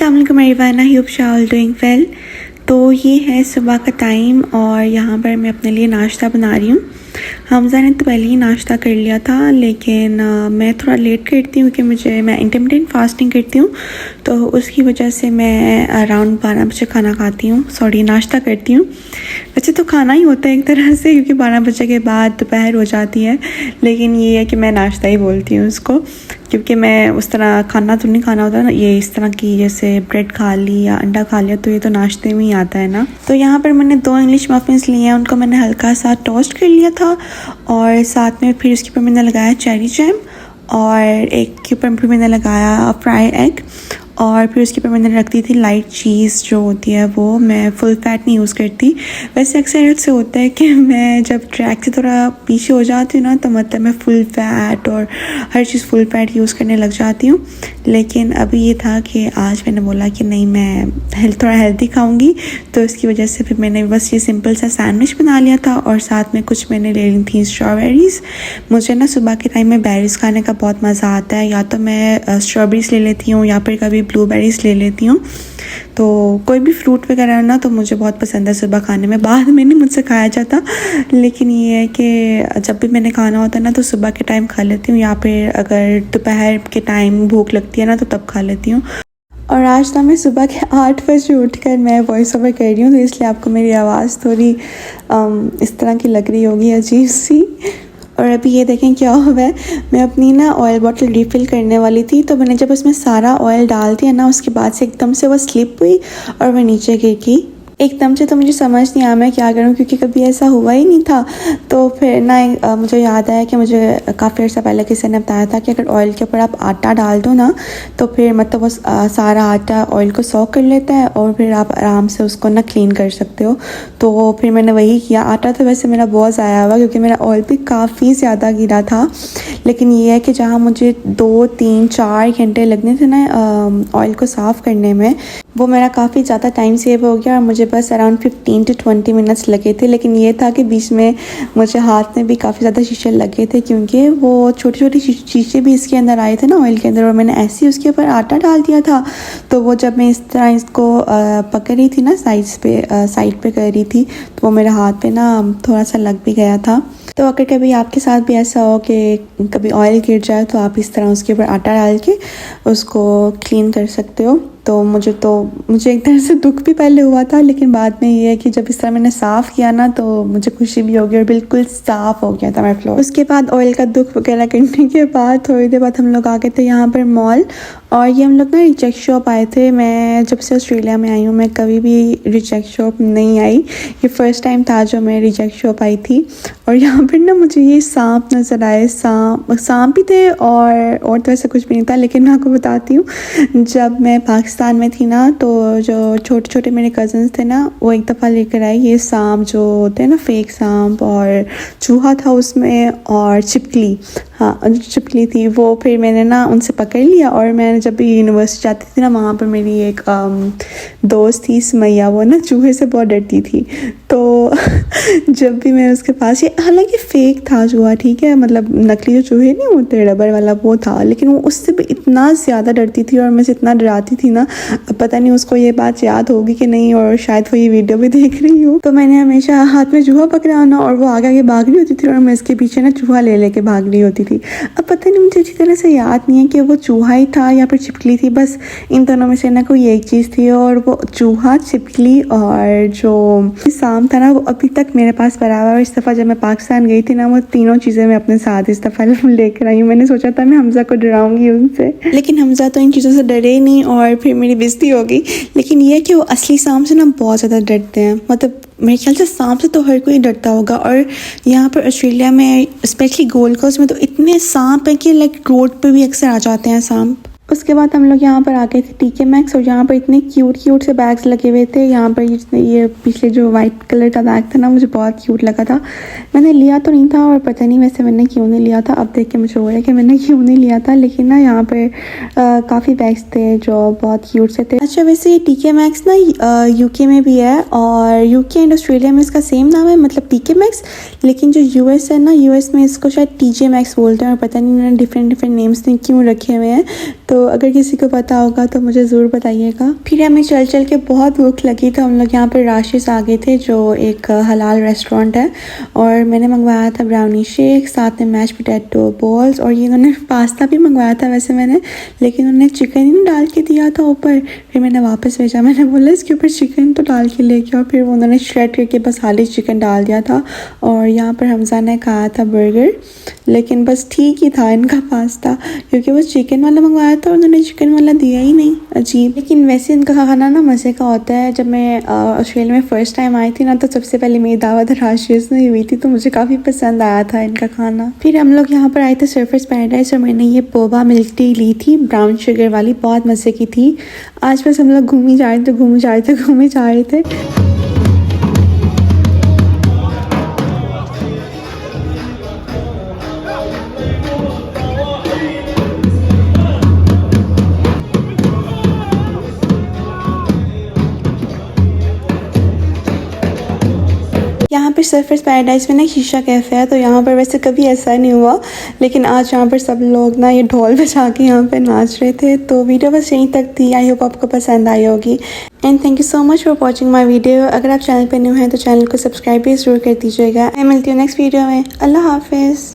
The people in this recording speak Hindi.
अस्सलाम वालेकुम everyone, I hope you all doing well. तो ये है सुबह का टाइम और यहाँ पर मैं अपने लिए नाश्ता बना रही हूँ। हमज़ा ने तो पहले ही नाश्ता कर लिया था, लेकिन मैं थोड़ा लेट करती हूँ क्योंकि मैं इंटरमिटेंट फास्टिंग करती हूँ, तो उसकी वजह से मैं अराउंड 12 बजे खाना खाती हूँ, नाश्ता करती हूँ। वैसे तो खाना ही होता है एक तरह से, क्योंकि 12 बजे के बाद दोपहर हो जाती है, लेकिन ये है कि मैं नाश्ता ही बोलती हूँ उसको, क्योंकि मैं उस तरह खाना तो नहीं खाना होता ना। ये इस तरह की जैसे ब्रेड खा ली या अंडा खा लिया तो ये तो नाश्ते में ही आता है ना। तो यहाँ पर मैंने 2 इंग्लिश मफ़िन्स लिए हैं, उनको मैंने हल्का सा टोस्ट कर लिया था और साथ में फिर उसके ऊपर मैंने लगाया चेरी जैम और एक के ऊपर फिर मैंने लगाया फ्राई एग और फिर उसके ऊपर मैंने रख दी थी लाइट चीज़ जो होती है वो। मैं फुल फैट नहीं यूज़ करती। वैसे अक्सर से होता है कि मैं जब ट्रैक से थोड़ा पीछे हो जाती हूँ ना, तो मतलब मैं फुल फैट और हर चीज़ फुल फैट यूज़ करने लग जाती हूँ। लेकिन अभी ये था कि आज मैंने बोला कि नहीं, मैं थोड़ा हेल्दी खाऊँगी, तो इसकी वजह से फिर मैंने बस ये सिंपल सा सैंडविच बना लिया था और साथ में कुछ मैंने ले ली थी स्ट्रॉबेरीज़। मुझे ना सुबह के टाइम में बेरीज़ खाने का बहुत मज़ा आता है। या तो मैं स्ट्रॉबेरीज़ ले लेती हूँ या फिर कभी ब्लूबेरीज़ ले लेती हूँ। तो कोई भी फ्रूट वगैरह ना तो मुझे बहुत पसंद है सुबह खाने में। बाद में नहीं मुझसे खाया जाता, लेकिन ये है कि जब भी मैंने खाना होता है ना तो सुबह के टाइम खा लेती हूँ, या फिर अगर दोपहर के टाइम भूख लगती है ना तो तब खा लेती हूँ। और आज ना मैं सुबह के 8 बजे उठकर मैं वॉइस ओवर कर रही हूँ, तो इसलिए आपको मेरी आवाज़ थोड़ी इस तरह की लग रही होगी, अजीब सी। और अभी ये देखें क्या हुआ है, मैं अपनी ना ऑयल बॉटल रिफ़िल करने वाली थी, तो मैंने जब उसमें सारा ऑयल डाल दिया ना, उसके बाद से एकदम से वो स्लिप हुई और मैं नीचे गिर गई एकदम से। तो मुझे समझ नहीं आया मैं क्या करूं, क्योंकि कभी ऐसा हुआ ही नहीं था। तो फिर ना मुझे याद आया कि मुझे काफ़ी अर्सा पहले किसी ने बताया था कि अगर ऑयल के ऊपर आप आटा डाल दो ना, तो फिर मतलब वो सारा आटा ऑयल को सॉक कर लेता है और फिर आप आराम से उसको ना क्लीन कर सकते हो। तो फिर मैंने वही किया। आटा तो वैसे मेरा बहुत ज़ाया हुआ, क्योंकि मेरा ऑयल भी काफ़ी ज़्यादा गिरा था। लेकिन ये है कि जहाँ मुझे 2, 3, 4 घंटे लगने थे ना ऑयल को साफ़ करने में, वो मेरा काफ़ी ज़्यादा टाइम सेव हो गया और मुझे बस अराउंड 15 to 20 मिनट्स लगे थे। लेकिन ये था कि बीच में मुझे हाथ में भी काफ़ी ज़्यादा शीशे लगे थे, क्योंकि वो छोटी छोटी शीशे भी इसके अंदर आए थे ना ऑयल के अंदर, और मैंने ऐसे ही उसके ऊपर आटा डाल दिया था। तो वो जब मैं इस तरह इसको पकड़ रही थी ना, साइड पे कर रही थी, तो वो मेरे हाथ पे ना थोड़ा सा लग भी गया था। तो अगर कभी आपके साथ भी ऐसा हो कि कभी ऑयल गिर जाए, तो आप इस तरह उसके ऊपर आटा डाल के उसको क्लीन कर सकते हो। तो मुझे एक तरह से दुख भी पहले हुआ था, लेकिन बाद में ये है कि जब इस तरह मैंने साफ़ किया ना तो मुझे खुशी भी हो गई और बिल्कुल साफ़ हो गया था मेरा फ्लोर। उसके बाद ऑयल का दुख वगैरह करने के बाद थोड़ी देर बाद हम लोग आ गए थे यहाँ पर मॉल, और ये हम लोग ना रिजेक्ट शॉप आए थे। मैं जब से ऑस्ट्रेलिया में आई हूँ मैं कभी भी रिजेक्ट शॉप नहीं आई, ये फ़र्स्ट टाइम था जो मैं रिजेक्ट शॉप आई थी। और यहाँ पर ना मुझे ये सांप नज़र आए, सांप भी थे और तो ऐसा कुछ भी नहीं था। लेकिन मैं आपको बताती हूँ, जब मैं पाकिस्तान में थी ना, तो जो छोटे छोटे मेरे कज़न्स थे ना, वो एक दफ़ा लेकर आए ये सांप जो होते हैं ना, फेक सांप, और चूहा था उसमें और छिपकली, हाँ छिपकली थी वो। फिर मैंने ना उनसे पकड़ लिया, और मैं जब भी यूनिवर्सिटी जाती थी ना, वहाँ पर मेरी एक दोस्त थी सुमैया, वो ना चूहे से बहुत डरती थी। तो जब भी मैं उसके पास, ये हालांकि फ़ेक था चूहा, ठीक है, मतलब नकली जो चूहे नहीं होते रबर वाला वो था, लेकिन वो उससे भी इतना ज़्यादा डरती थी और मैं से इतना डराती थी ना। अब पता नहीं उसको ये बात याद होगी कि नहीं, और शायद वो ये वीडियो भी देख रही हो। तो मैंने हमेशा हाथ में चूहा पकड़ा ना, और वो आगे आगे भाग रही होती थी और मैं इसके पीछे ना चूहा ले लेके भाग रही होती थी। अब पता नहीं, मुझे अच्छी तरह से याद नहीं है कि वो चूहा ही था या फिर छिपकली थी, बस इन दोनों में से ना कोई एक चीज़ थी। और वो चूहा, छिपकली और जो सांप था ना, वो अभी तक मेरे पास पड़ा हुआ है। इस दफ़ा जब मैं पाकिस्तान गई थी ना, वो तीनों चीज़ें मैं अपने साथ इस दफ़ा लेकर आई हूँ। मैंने सोचा था मैं हमज़ा को डराऊंगी उनसे, लेकिन हमज़ा तो इन चीज़ों से डरे नहीं और फिर मेरी बेइज्जती हो गई। लेकिन ये है कि वो असली सांप से ना बहुत ज़्यादा डरते हैं, मतलब मेरे ख्याल से सांप से तो हर कोई डरता होगा। और यहाँ पर ऑस्ट्रेलिया में स्पेशली गोल्ड कोस्ट में तो इतने सांप हैं कि लाइक रोड पे भी अक्सर आ जाते हैं सांप। उसके बाद हम लोग यहाँ पर आ गए थे टीके मैक्स, और यहाँ पर इतने क्यूट से बैग्स लगे हुए थे। यहाँ पर ये पिछले जो वाइट कलर का बैग था ना, मुझे बहुत क्यूट लगा था। मैंने लिया तो नहीं था, और पता नहीं वैसे मैंने क्यों नहीं लिया था। अब देख के मुझे हो रहा है कि मैंने क्यों नहीं लिया था, लेकिन ना यहाँ पर काफ़ी बैग्स थे जो बहुत क्यूट से थे। अच्छा, वैसे ये टीके मैक्स ना यूके में भी है, और यूके एंड ऑस्ट्रेलिया में इसका सेम नाम है, मतलब टीके मैक्स। लेकिन जो यूएस है ना, यूएस में इसको शायद टीजे मैक्स बोलते हैं, और पता नहीं उन्होंने डिफरेंट नेम्स क्यों रखे हुए हैं। तो अगर किसी को पता होगा तो मुझे ज़रूर बताइएगा। फिर हमें चल चल के बहुत भूख लगी तो हम लोग यहाँ पर राशिस आ गए थे, जो एक हलाल रेस्टोरेंट है, और मैंने मंगवाया था ब्राउनी शेक, साथ में मैश पोटैटो बॉल्स, और ये इन्होंने पास्ता भी मंगवाया था वैसे मैंने, लेकिन उन्होंने चिकन ही डाल के दिया था ऊपर। फिर मैंने वापस भेजा, मैंने बोला इसके ऊपर चिकन तो डाल के लेके आओ, फिर उन्होंने श्रेड करके बस खाली चिकन डाल दिया था। और यहाँ पर हमजा ने खाया था बर्गर, लेकिन बस ठीक ही था इनका पास्ता, क्योंकि वो चिकन वाला मंगवाया था उन्होंने चिकन वाला दिया ही नहीं, अजीब। लेकिन वैसे इनका खाना ना मज़े का होता है। जब मैं ऑस्ट्रेलिया में फ़र्स्ट टाइम आई थी ना, तो सबसे पहले मेरी दावत राशिस में हुई थी, तो मुझे काफ़ी पसंद आया था इनका खाना। फिर हम लोग यहाँ पर आए थे सर्फर्स पैराडाइज, और मैंने ये बोबा मिल्क टी ली थी ब्राउन शुगर वाली, बहुत मज़े की थी। आज बस हम लोग घूम जा रहे थे। यहाँ पर सर्फर्स पैराडाइज में ना शीशा कैफ़े है, तो यहाँ पर वैसे कभी ऐसा नहीं हुआ, लेकिन आज यहाँ पर सब लोग ना ये ढोल बजा के यहाँ पर नाच रहे थे। तो वीडियो बस यहीं तक थी। आई होप आपको पसंद आई होगी, and thank you so much for watching my video. अगर आप चैनल पर न्यू हैं तो चैनल को सब्सक्राइब भी ज़रूर कर दीजिएगा। मैं मिलती हूँ नेक्स्ट वीडियो में। अल्लाह हाफिज़।